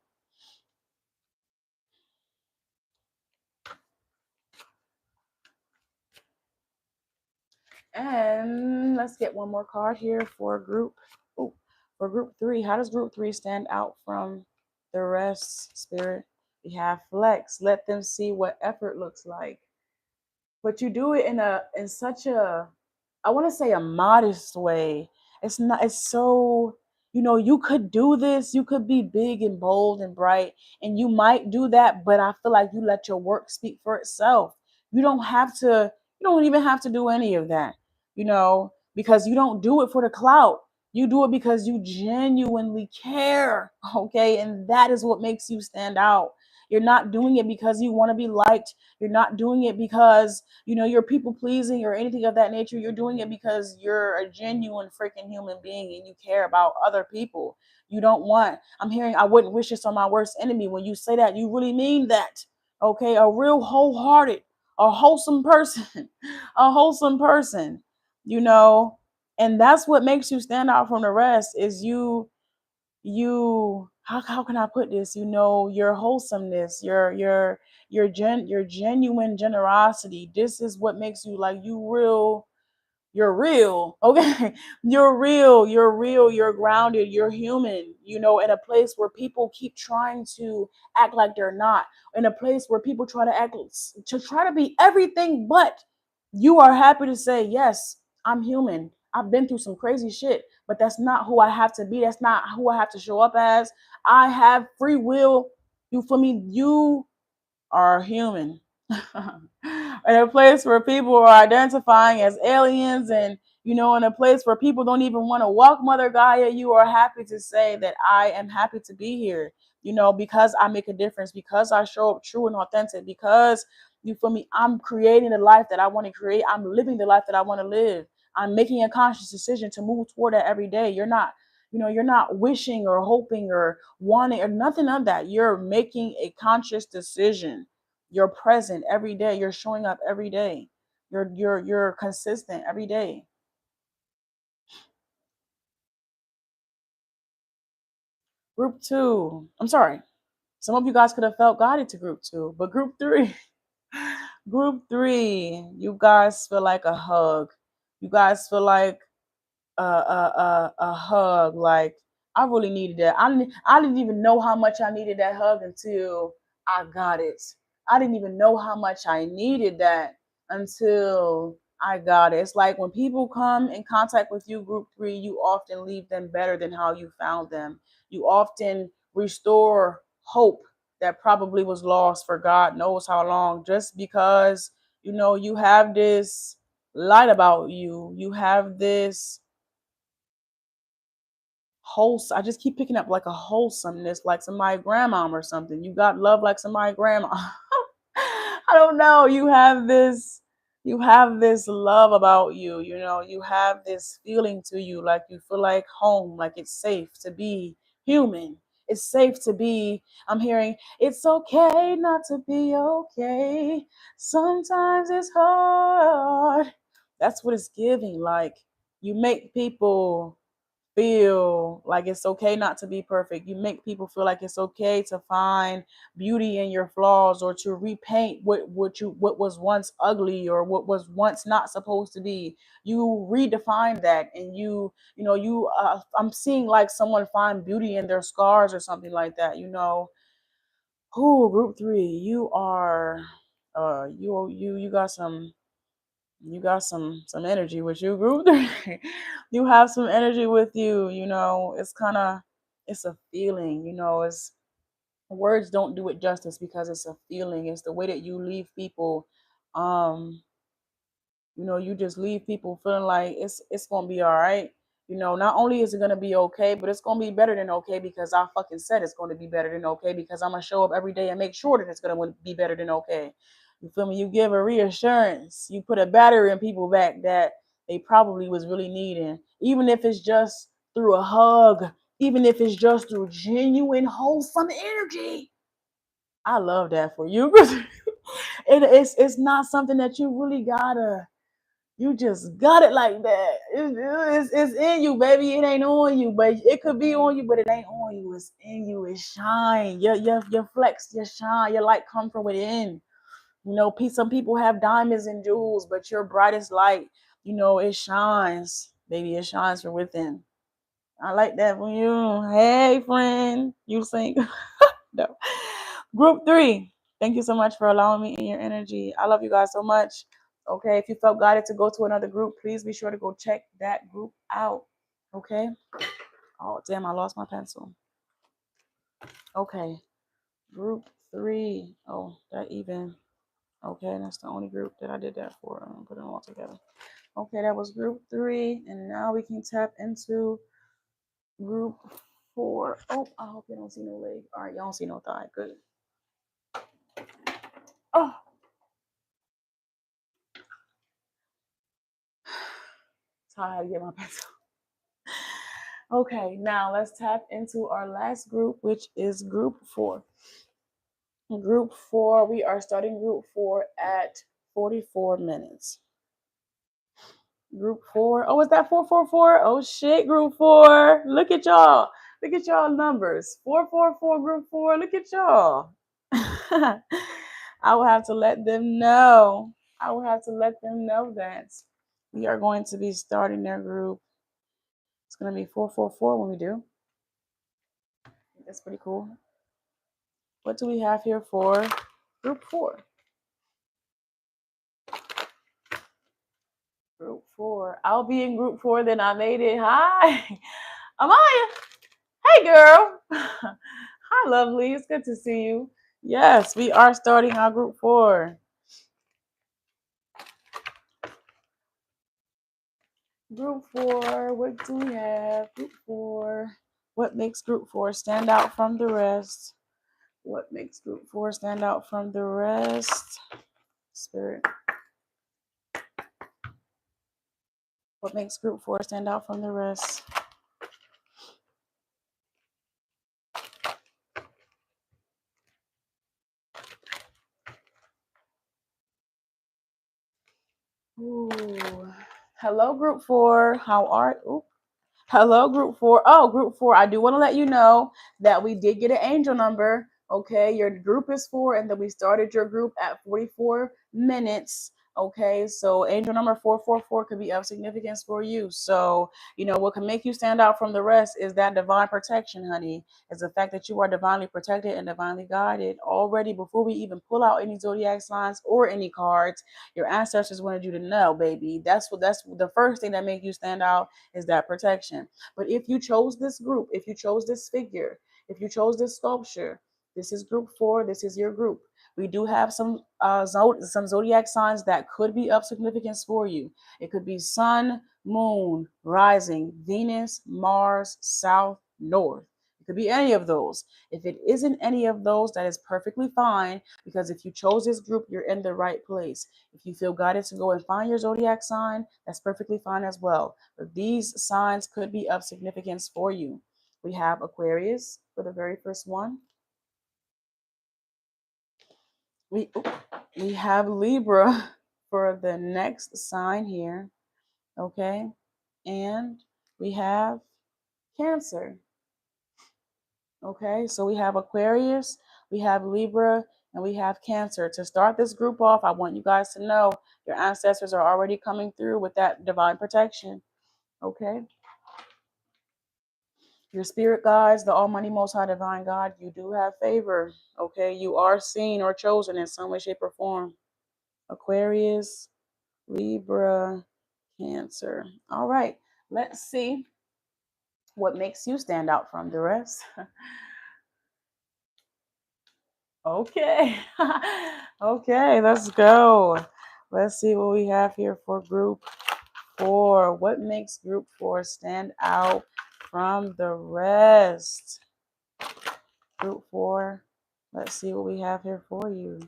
And let's get one more card here for group. Ooh, for group three. How does group three stand out from the rest, Spirit? We have flex. Let them see what effort looks like. But you do it in such a, I want to say, a modest way. It's not. It's so, you could do this. You could be big and bold and bright, and you might do that. But I feel like you let your work speak for itself. You don't have to. You don't even have to do any of that. Because you don't do it for the clout. You do it because you genuinely care. Okay, and that is what makes you stand out. You're not doing it because you want to be liked. You're not doing it because you're people pleasing or anything of that nature. You're doing it because you're a genuine freaking human being and you care about other people. You don't want, I'm hearing, I wouldn't wish this on my worst enemy. When you say that, you really mean that. Okay, a real wholehearted, a wholesome person, a wholesome person, you know, and that's what makes you stand out from the rest is you how can I put this, your wholesomeness, your genuine generosity. This is what makes you, like, you're real. Okay. You're grounded, you're human, in a place where people keep trying to act like they're not, in a place where people try to act to try to be everything, but you are happy to say, yes, I'm human, I've been through some crazy shit, but that's not who I have to be, that's not who I have to show up as. I have free will. You feel me? You are human. In a place where people are identifying as aliens, and in a place where people don't even want to walk Mother Gaia, you are happy to say that I am happy to be here, because I make a difference, because I show up true and authentic, because you feel me, I'm creating the life that I want to create, I'm living the life that I want to live, I'm making a conscious decision to move toward that every day. You're not wishing or hoping or wanting or nothing of that. You're making a conscious decision. You're present every day. You're showing up every day. You're consistent every day. Group two. I'm sorry. Some of you guys could have felt guided to group two, but group three. Group three. You guys feel like a hug. You guys feel like a hug. Like, I really needed that. I didn't even know how much I needed that hug until I got it. I didn't even know how much I needed that until I got it. It's like when people come in contact with you, group three, you often leave them better than how you found them. You often restore hope that probably was lost for God knows how long, just because you have this. light about you. You have this wholesome. I just keep picking up like a wholesomeness, like somebody grandmom or something. You got love like somebody grandma. I don't know. You have this love about you, you know, you have this feeling to you, like you feel like home, like it's safe to be human. It's safe to be, I'm hearing, it's okay not to be okay. Sometimes it's hard. That's what it's giving. Like you make people feel like it's okay not to be perfect. You make people feel like it's okay to find beauty in your flaws, or to repaint what was once ugly or what was once not supposed to be. You redefine that, and you know you I'm seeing like someone find beauty in their scars or something like that. You know, who group 3, you are you got some, you got some energy with you, group 3. You have some energy with you, you know. It's kind of, it's a feeling, you know. It's, words don't do it justice because it's a feeling. It's the way that you leave people, um you know, you just leave people feeling like it's gonna be all right. You know, not only is it gonna be okay, but it's gonna be better than okay, because I fucking said it's gonna be better than okay, because I'm gonna show up every day and make sure that it's gonna be better than okay. You feel me? You give a reassurance. You put a battery in people back that they probably was really needing, even if it's just through a hug, even if it's just through genuine wholesome energy. I love that for you. It's not something that you really gotta, you just got it like that. It's in you, baby. It ain't on you, but it could be on you, but it ain't on you. It's in you. It shine. Your flex, your shine, your light come from within. You know, some people have diamonds and jewels, but your brightest light, you know, it shines, baby. It shines from within. I like that from you. Hey, friend, you sing. No. Group 3, thank you so much for allowing me in your energy. I love you guys so much. Okay, if you felt guided to go to another group, please be sure to go check that group out. Okay. Oh, damn, I lost my pencil. Okay, group 3. Oh, that even. Okay, that's the only group that I did that for. I'm gonna put them all together. Okay, that was group 3, and now we can tap into group 4. Oh, I hope you don't see no leg. All right, y'all don't see no thigh. Good. Oh, that's how I had to get my pencil. Okay, now let's tap into our last group, which is group 4. Group 4, we are starting group 4 at 44 minutes. Group 4, oh, is that 444? Oh shit, group 4. Look at y'all. Look at y'all numbers. 444, group 4. Look at y'all. I will have to let them know. I will have to let them know that we are going to be starting their group. It's going to be 444 when we do. That's pretty cool. What do we have here for group 4? Group 4. I'll be in group 4, then I made it. Hi, Amaya. Hey, girl. Hi, lovely. It's good to see you. Yes, we are starting our group 4. Group 4. What do we have? Group 4. What makes group 4 stand out from the rest? What makes group 4 stand out from the rest? Spirit. What makes group 4 stand out from the rest? Ooh. Hello, group 4. How are you? Hello, group 4. Oh, group 4. I do want to let you know that we did get an angel number. Okay, your group is 4, and then we started your group at 44 minutes. Okay, so angel number 444 could be of significance for you. So, you know, what can make you stand out from the rest is that divine protection, honey. Is the fact that you are divinely protected and divinely guided already before we even pull out any zodiac signs or any cards. Your ancestors wanted you to know, baby. That's the first thing that makes you stand out, is that protection. But if you chose this group, if you chose this figure, if you chose this sculpture, this is group 4, this is your group. We do have some some zodiac signs that could be of significance for you. It could be Sun, Moon, Rising, Venus, Mars, South, North. It could be any of those. If it isn't any of those, that is perfectly fine, because if you chose this group, you're in the right place. If you feel guided to go and find your zodiac sign, that's perfectly fine as well. But these signs could be of significance for you. We have Aquarius for the very first one. We we have Libra for the next sign here. Okay. And we have Cancer. Okay. So we have Aquarius, we have Libra, and we have Cancer. To start this group off, I want you guys to know your ancestors are already coming through with that divine protection. Okay. Your spirit guides, the Almighty Most High Divine God, you do have favor. Okay. You are seen or chosen in some way, shape, or form. Aquarius, Libra, Cancer. All right. Let's see what makes you stand out from the rest. Okay. Okay, let's go. Let's see what we have here for group 4. What makes group 4 stand out from the rest? Group 4. Let's see what we have here for you.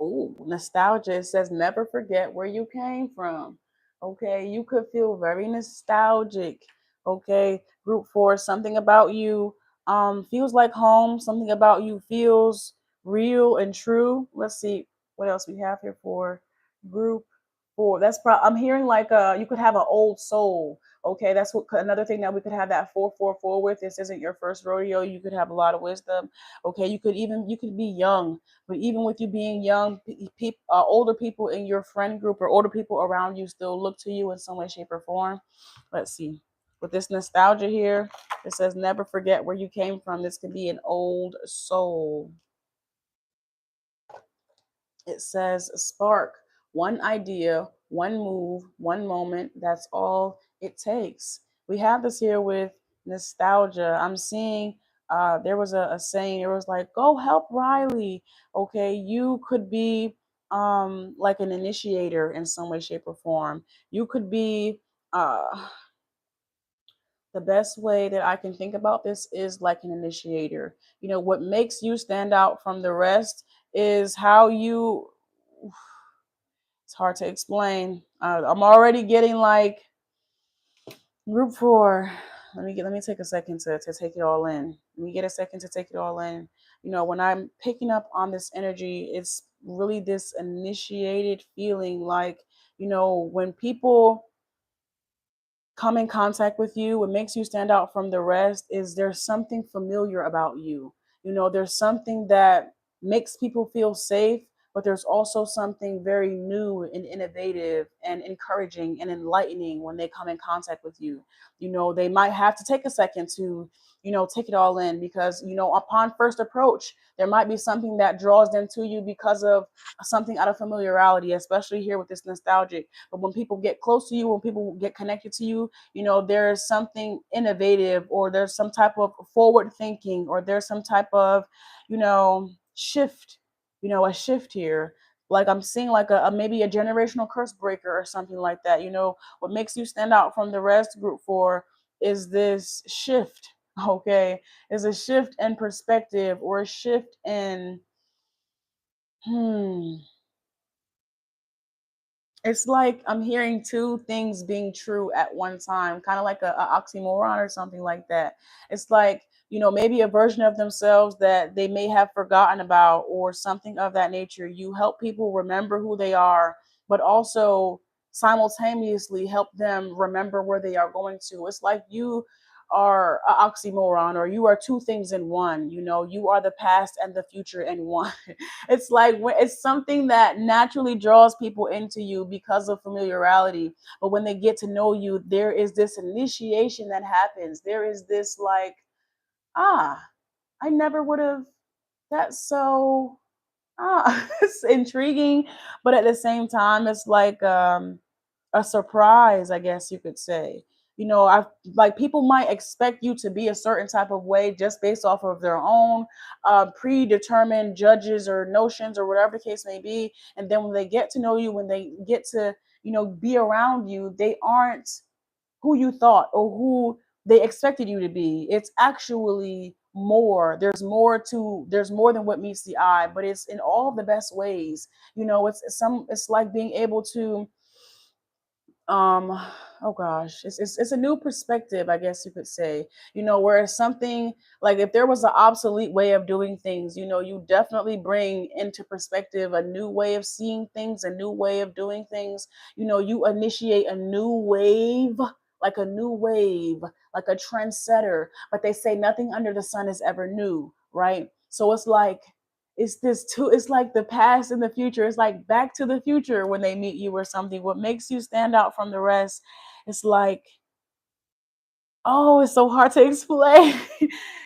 Oh, nostalgia. It says never forget where you came from. Okay, you could feel very nostalgic. Okay, group 4, something about you feels like home. Something about you feels real and true. Let's see what else we have here for group 4. That's I'm hearing like you could have an old soul. Okay, that's what another thing that we could have that 444 with. This isn't your first rodeo. You could have a lot of wisdom. Okay, you could be young, but even with you being young, older people in your friend group or older people around you still look to you in some way, shape, or form. Let's see. With this nostalgia here, it says never forget where you came from. This could be an old soul. It says spark, one idea, one move, one moment. That's all it takes. We have this here with nostalgia. I'm seeing there was a saying, it was like, go help Riley. Okay, you could be like an initiator in some way, shape, or form. You could be the best way that I can think about this is like an initiator. You know, what makes you stand out from the rest is how you, it's hard to explain. I'm already getting like group 4. Let me take a second to take it all in. Let me get a second to take it all in. You know, when I'm picking up on this energy, it's really this initiated feeling like, you know, when people come in contact with you, what makes you stand out from the rest is there's something familiar about you. You know, there's something that makes people feel safe, but there's also something very new and innovative and encouraging and enlightening when they come in contact with you. You know, they might have to take a second to, you know, take it all in, because, you know, upon first approach, there might be something that draws them to you because of something out of familiarity, especially here with this nostalgic. But when people get close to you, when people get connected to you, you know, there's something innovative, or there's some type of forward thinking, or there's some type of, you know, shift, you know, a shift here. Like I'm seeing like a maybe a generational curse breaker or something like that. You know, what makes you stand out from the rest, group 4, is this shift. Okay, is a shift in perspective, or a shift in hmm it's like I'm hearing two things being true at one time, kind of like a oxymoron or something like that. It's like, you know, maybe a version of themselves that they may have forgotten about, or something of that nature. You help people remember who they are, but also simultaneously help them remember where they are going to. It's like you are an oxymoron, or you are two things in one. You know, you are the past and the future in one. It's like it's something that naturally draws people into you because of familiarity. But when they get to know you, there is this initiation that happens. There is this like, ah, I never would have. That's so it's intriguing, but at the same time, it's like a surprise, I guess you could say. I like people might expect you to be a certain type of way just based off of their own predetermined judges or notions or whatever the case may be. And then when they get to know you, when they get to, be around you, they aren't who you thought or who they expected you to be. It's actually more. There's more than what meets the eye, but it's in all the best ways. It's like being able to um oh gosh, it's a new perspective, I guess you could say. Whereas something like, if there was an obsolete way of doing things, you definitely bring into perspective a new way of seeing things, a new way of doing things. You initiate a new wave, like a new wave, like a trendsetter. But they say nothing under the sun is ever new, right? So it's like, it's like the past and the future. It's like Back to the Future when they meet you or something. What makes you stand out from the rest? It's like, oh, it's so hard to explain.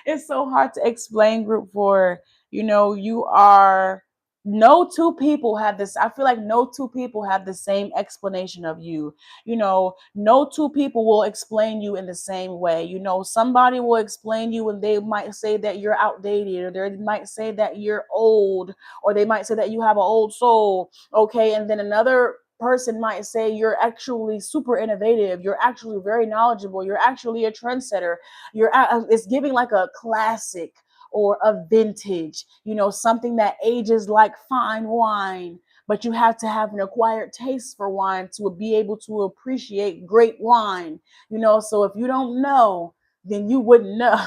It's so hard to explain, group four. You are no two people have this. I feel like no two people have the same explanation of you. No two people will explain you in the same way. Somebody will explain you and they might say that you're outdated, or they might say that you're old, or they might say that you have an old soul. Okay. And then another person might say you're actually super innovative, you're actually very knowledgeable, you're actually a trendsetter. It's giving like a classic or a vintage, something that ages like fine wine. But you have to have an acquired taste for wine to be able to appreciate great wine. So if you don't know, then you wouldn't know.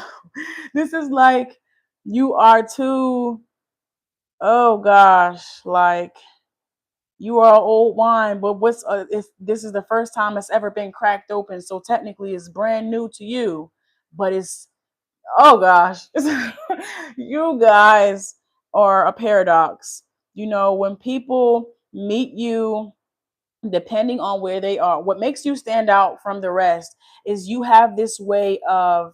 This is like, you are too, oh gosh, like, you are old wine, but if this is the first time it's ever been cracked open, so technically it's brand new to you. But it's, oh gosh, you guys are a paradox. When people meet you, depending on where they are, what makes you stand out from the rest is you have this way of,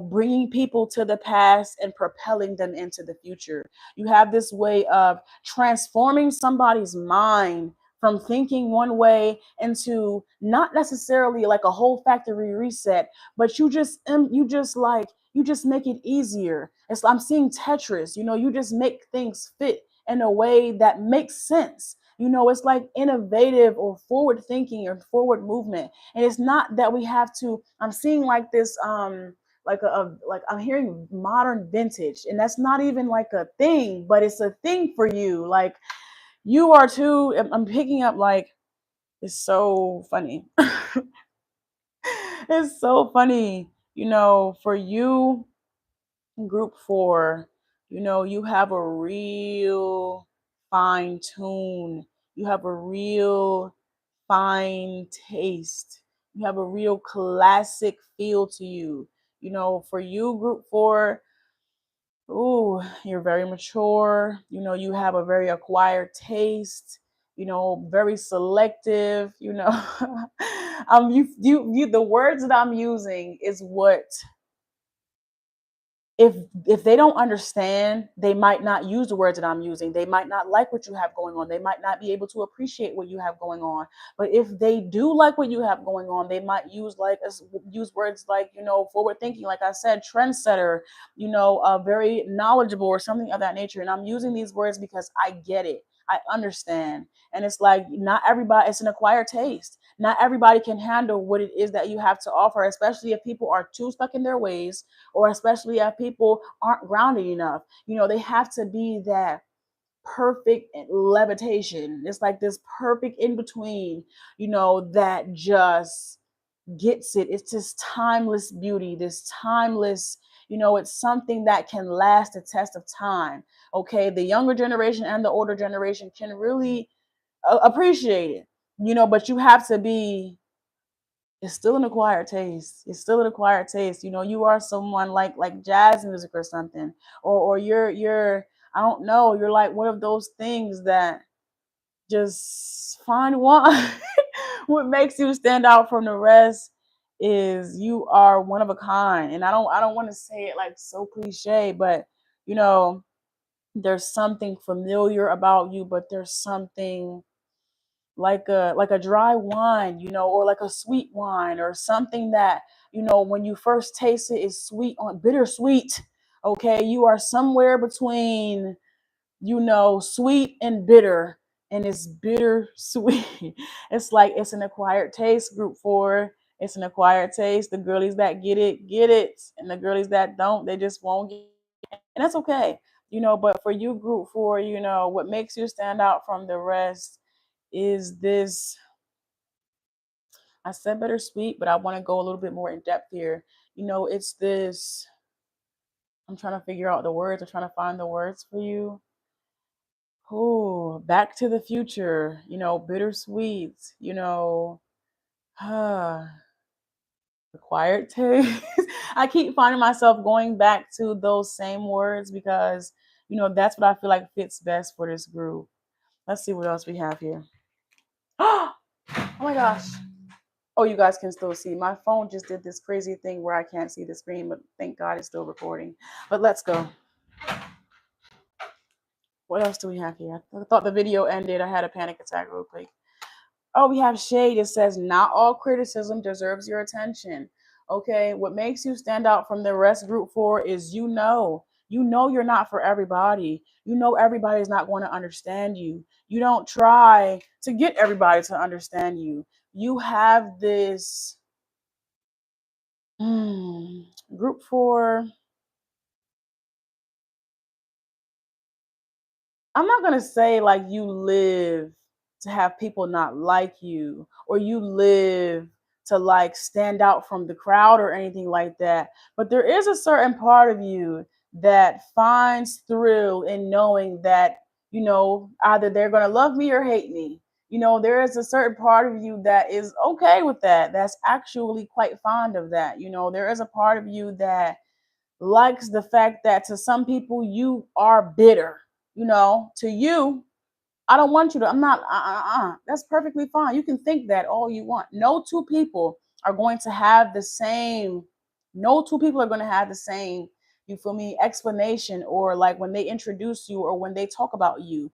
bringing people to the past and propelling them into the future. You have this way of transforming somebody's mind from thinking one way into not necessarily like a whole factory reset, but you just make it easier. I'm seeing Tetris. You just make things fit in a way that makes sense. It's like innovative or forward thinking or forward movement. And it's not that we have to, I'm seeing like this, like I'm hearing modern vintage, and that's not even like a thing, but it's a thing for you. Like, you are too, I'm picking up like, it's so funny. It's so funny, for you, group four, you have a real fine tune. You have a real fine taste. You have a real classic feel to you. For you, group four, ooh, you're very mature. You have a very acquired taste. Very selective. The words that I'm using is what, if they don't understand, they might not use the words that I'm using. They might not like what you have going on. They might not be able to appreciate what you have going on. But if they do like what you have going on, they might use words like, forward thinking, like I said, trendsetter, very knowledgeable or something of that nature. And I'm using these words because I get it. I understand. And it's like, not everybody, it's an acquired taste. Not everybody can handle what it is that you have to offer, especially if people are too stuck in their ways, or especially if people aren't grounded enough. They have to be that perfect levitation. It's like this perfect in between, that just gets it. It's this timeless beauty, this timeless, it's something that can last the test of time. Okay. The younger generation and the older generation can really appreciate it, but you have to be, it's still an acquired taste. It's still an acquired taste. You are someone like jazz music or something, or you're I don't know. You're like one of those things that just find one. What makes you stand out from the rest is you are one of a kind. And I don't want to say it like so cliche, but you know, there's something familiar about you, but there's something like a dry wine, or like a sweet wine, or something that, when you first taste it is sweet on bittersweet. Okay, you are somewhere between, sweet and bitter, and it's bitter sweet. It's like it's an acquired taste, group 4. It's an acquired taste. The girlies that get it, and the girlies that don't, they just won't get it. And that's okay. But for you, group 4, what makes you stand out from the rest is this. I said bittersweet, but I want to go a little bit more in depth here. It's this. I'm trying to figure out the words. I'm trying to find the words for you. Oh, Back to the Future, bittersweet, acquired taste. I keep finding myself going back to those same words because, that's what I feel like fits best for this group. Let's see what else we have here. Oh my gosh. Oh, you guys can still see. My phone just did this crazy thing where I can't see the screen, but thank God it's still recording. But let's go. What else do we have here? I thought the video ended. I had a panic attack real quick. Oh, we have shade. It says, not all criticism deserves your attention. Okay, what makes you stand out from the rest, group 4, is you're not for everybody. Everybody's not going to understand you. You don't try to get everybody to understand you. You have this group 4. I'm not going to say like you live to have people not like you, or you live to like stand out from the crowd or anything like that. But there is a certain part of you that finds thrill in knowing that, either they're going to love me or hate me. There is a certain part of you that is okay with that. That's actually quite fond of that. There is a part of you that likes the fact that to some people you are bitter. To you, I don't want you to. I'm not. That's perfectly fine. You can think that all you want. No two people are going to have the same. No two people are going to have the same. You feel me? Explanation, or like when they introduce you or when they talk about you.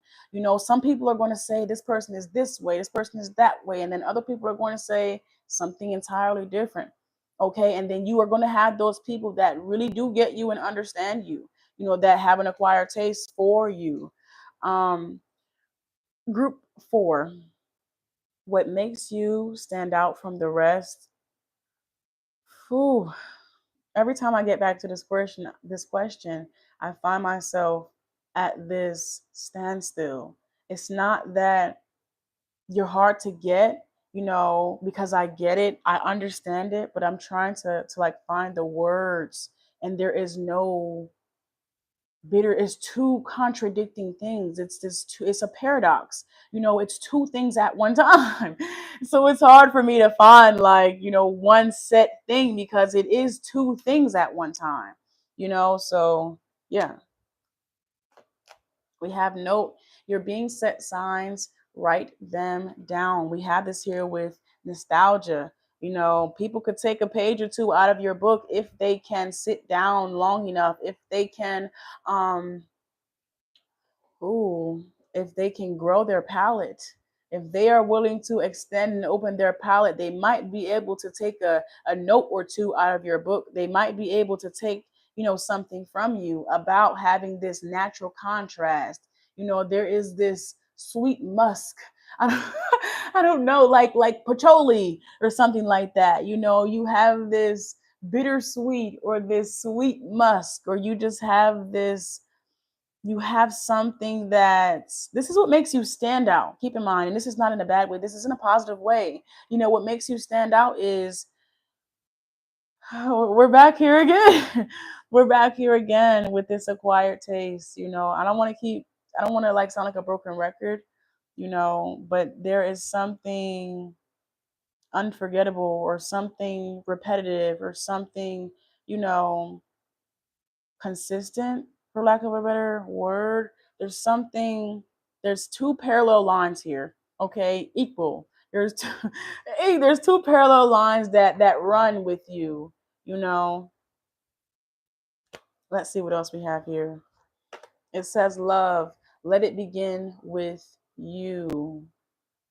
Some people are going to say this person is this way, this person is that way, and then other people are going to say something entirely different. Okay, and then you are going to have those people that really do get you and understand you. That have an acquired taste for you. Um, Group 4, what makes you stand out from the rest? Whew. Every time I get back to this question, I find myself at this standstill. It's not that you're hard to get, because I get it, I understand it, but I'm trying to like find the words, and there is no bitter. Is two contradicting things. It's a paradox. It's two things at one time. So it's hard for me to find like, one set thing, because it is two things at one time. So yeah, we have note, you're being set signs, write them down. We have this here with nostalgia. People could take a page or two out of your book if they can sit down long enough, if they can um Ooh, if they can grow their palate, if they are willing to extend and open their palate, they might be able to take a note or two out of your book. They might be able to take, something from you about having this natural contrast. There is this sweet musk. I don't, I don't know, like patchouli or something like that. You have this bittersweet or this sweet musk, or you just have this, you have something that, this is what makes you stand out. Keep in mind, and this is not in a bad way, this is in a positive way. What makes you stand out is, we're back here again. We're back here again with this acquired taste. I don't want to like sound like a broken record, but there is something unforgettable or something repetitive or something, you know consistent, for lack of a better word. There's something, there's two parallel lines here, okay? Equal. There's two, hey, there's two parallel lines that run with you, you know. Let's see what else we have here. It says love, let it begin with you.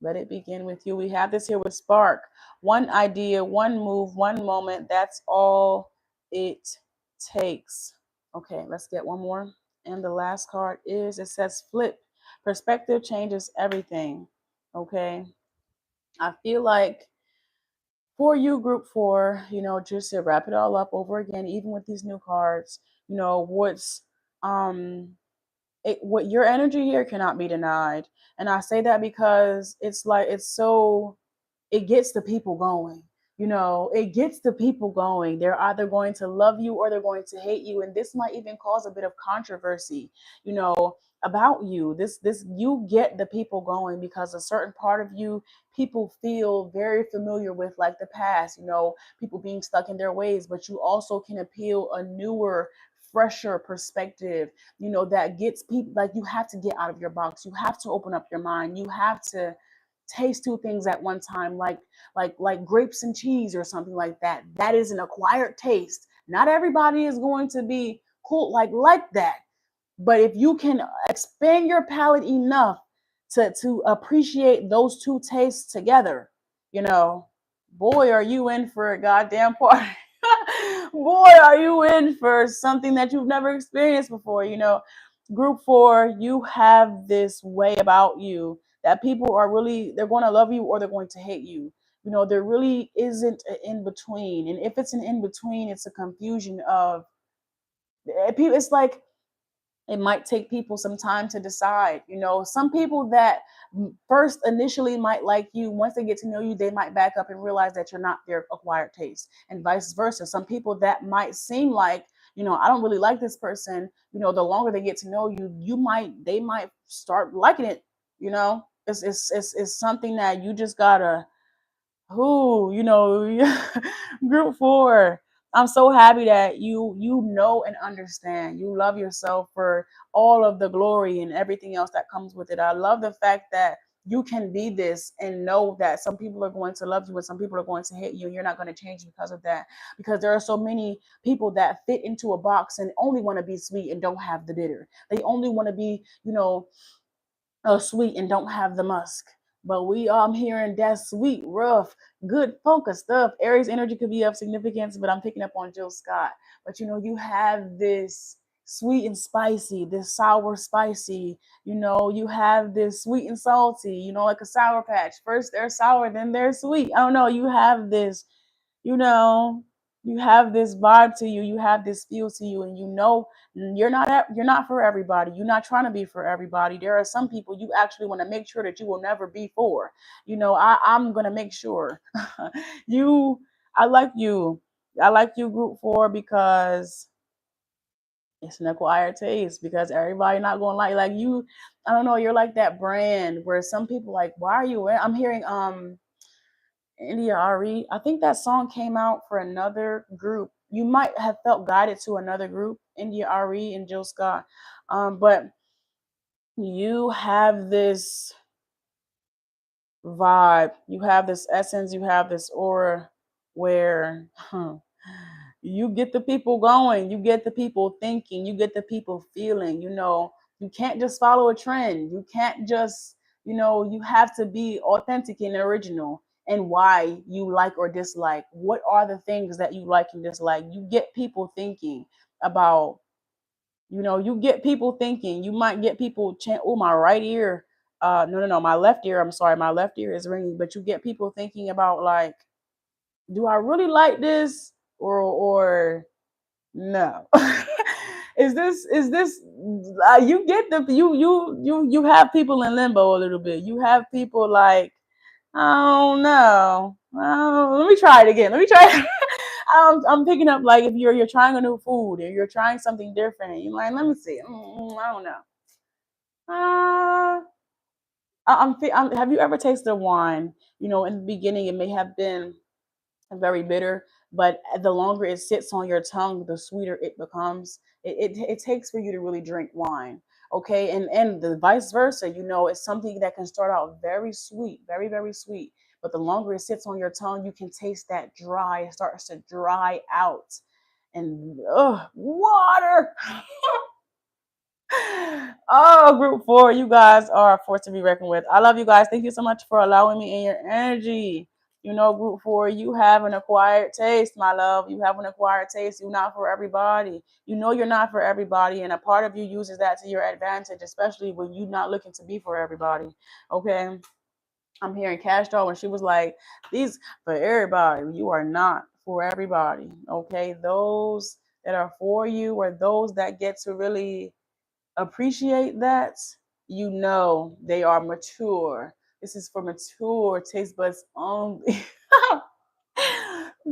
Let it begin with you. We have this here with Spark. One idea, one move, one moment. That's all it takes. Okay, let's get one more. And the last card is, it says flip. Perspective changes everything. Okay. I feel like for you, group four, just to wrap it all up over again, even with these new cards, what's um what your energy here cannot be denied. And I say that because it's like it's so it gets the people going. It gets the people going. They're either going to love you or they're going to hate you. And this might even cause a bit of controversy, you know, about you. This you get the people going because a certain part of you people feel very familiar with, like the past, people being stuck in their ways, but you also can appeal a newer, fresher perspective, that gets people, like, you have to get out of your box. You have to open up your mind. You have to taste two things at one time, like grapes and cheese or something like that. That is an acquired taste. Not everybody is going to be cool like that. But if you can expand your palate enough to appreciate those two tastes together, you know, boy, are you in for a goddamn party. Boy, are you in for something that you've never experienced before. Group four, you have this way about you that people are really, they're going to love you or they're going to hate you. There really isn't an in between. And if it's an in between, it's a confusion of people. It's like it might take people some time to decide. Some people that first initially might like you, once they get to know you, they might back up and realize that you're not their acquired taste, and vice versa. Some people that might seem like, I don't really like this person, the longer they get to know you, they might start liking it. It's something that you just gotta who, group four. I'm so happy that you know and understand. You love yourself for all of the glory and everything else that comes with it. I love the fact that you can be this and know that some people are going to love you and some people are going to hate you, and you're not going to change because of that. Because there are so many people that fit into a box and only want to be sweet and don't have the bitter. They only want to be, sweet and don't have the musk. But I'm hearing that sweet, rough, good focus stuff. Aries energy could be of significance, but I'm picking up on Jill Scott. But you have this sweet and spicy, this sour spicy, you have this sweet and salty, like a sour patch. First they're sour, then they're sweet. I don't know. You have this, you know, you have this vibe to you, you have this feel to you, and you're not for everybody. You're not trying to be for everybody. There are some people you actually want to make sure that you will never be for. I'm gonna make sure you I like you. I like you, group four, because it's an acquired taste, because everybody not gonna like you. I don't know, you're like that brand where some people like, why are you wearing? I'm hearing India Ari. I think that song came out for another group. You might have felt guided to another group, India Ari and Jill Scott. But you have this vibe, you have this essence, you have this aura where you get the people going, you get the people thinking, you get the people feeling. You can't just follow a trend. You can't just, you have to be authentic and original. And why you like or dislike, what are the things that you like and dislike. You get people thinking about, you get people thinking. You might get people chant, oh, my right ear, no, my left ear, I'm sorry, my left ear is ringing. But you get people thinking about, like, do I really like this, or no? Is this you get the you have people in limbo a little bit. You have people like, I don't know. Let me try it again. Let me try. I'm picking up, like, if you're trying a new food or you're trying something different. You're like, let me see. I don't know. Uh, have you ever tasted wine? In the beginning, it may have been very bitter, but the longer it sits on your tongue, the sweeter it becomes. It takes for you to really drink wine. Okay. And the vice versa, it's something that can start out very sweet, very, very sweet. But the longer it sits on your tongue, you can taste that dry. It starts to dry out. And water. Oh, group 4, you guys are a force to be reckoned with. I love you guys. Thank you so much for allowing me in your energy. You know, group 4, you have an acquired taste, my love. You have an acquired taste. You're not for everybody. You know you're not for everybody, and a part of you uses that to your advantage, especially when you're not looking to be for everybody. Okay? I'm hearing Cash Doll when she was like, these for everybody. You are not for everybody. Okay? Those that are for you are those that get to really appreciate that, you know they are mature. This is for mature taste buds only.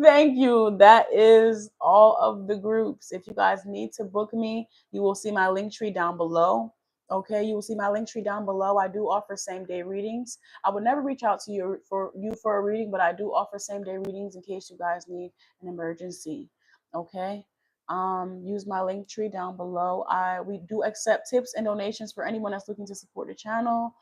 Thank you. That is all of the groups. If you guys need to book me, you will see my link tree down below. Okay, you will see my link tree down below. I do offer same day readings. I would never reach out to you for a reading, but I do offer same day readings in case you guys need an emergency. Okay. Use my link tree down below. We do accept tips and donations for anyone that's looking to support the channel.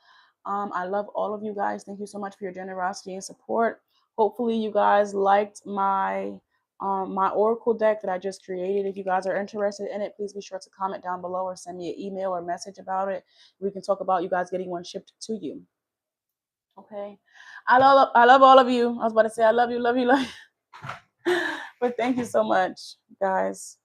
I love all of you guys. Thank you so much for your generosity and support. Hopefully you guys liked my oracle deck that I just created. If you guys are interested in it, please be sure to comment down below or send me an email or message about it. We can talk about you guys getting one shipped to you. Okay. I love all of you. I was about to say I love you, love you, love you. But thank you so much, guys.